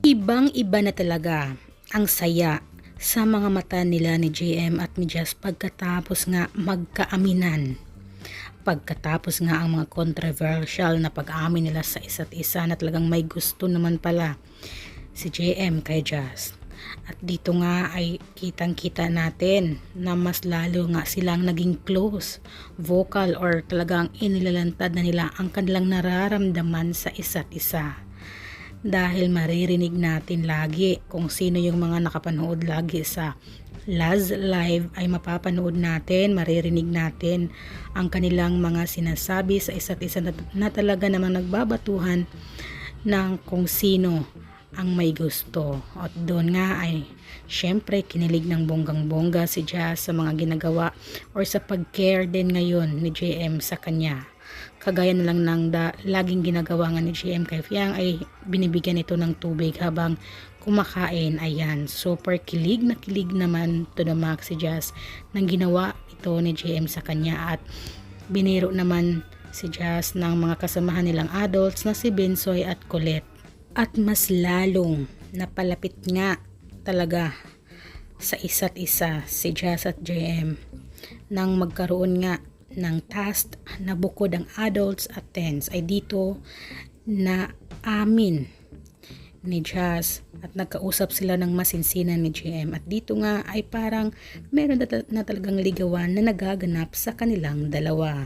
Ibang-iba na talaga ang saya sa mga mata nila ni JM at ni Jazz pagkatapos nga magkaaminan. Pagkatapos nga ang mga controversial na pag-amin nila sa isa't isa na talagang may gusto naman pala si JM kay Jazz. At dito nga ay kitang-kita natin na mas lalo nga silang naging close, vocal or talagang inilalantad na nila ang kanilang nararamdaman sa isa't isa. Dahil maririnig natin lagi kung sino yung mga nakapanood lagi sa Laz Live ay mapapanood natin, maririnig natin ang kanilang mga sinasabi sa isa't isa na talaga namang nagbabatuhan ng kung sino ang may gusto. At doon nga ay syempre kinilig ng bonggang-bongga si Jazz sa mga ginagawa or sa pag-care din ngayon ni JM sa kanya. Kagaya na lang ng laging ginagawa nga ni JM kay Fiang ay binibigyan ito ng tubig habang kumakain. Ayan, super kilig na kilig naman to the max si Jazz nang ginawa ito ni JM sa kanya. At biniro naman si Jazz ng mga kasamahan nilang adults na si Bensoy at Colette. At mas lalong napalapit nga talaga sa isa't isa si Jazz at JM nang magkaroon nga ng task na bukod ang adults at teens ay dito na amin ni Jazz at nagkausap sila ng masinsinan ni JM. At dito nga ay parang meron na talagang ligawan na nagaganap sa kanilang dalawa.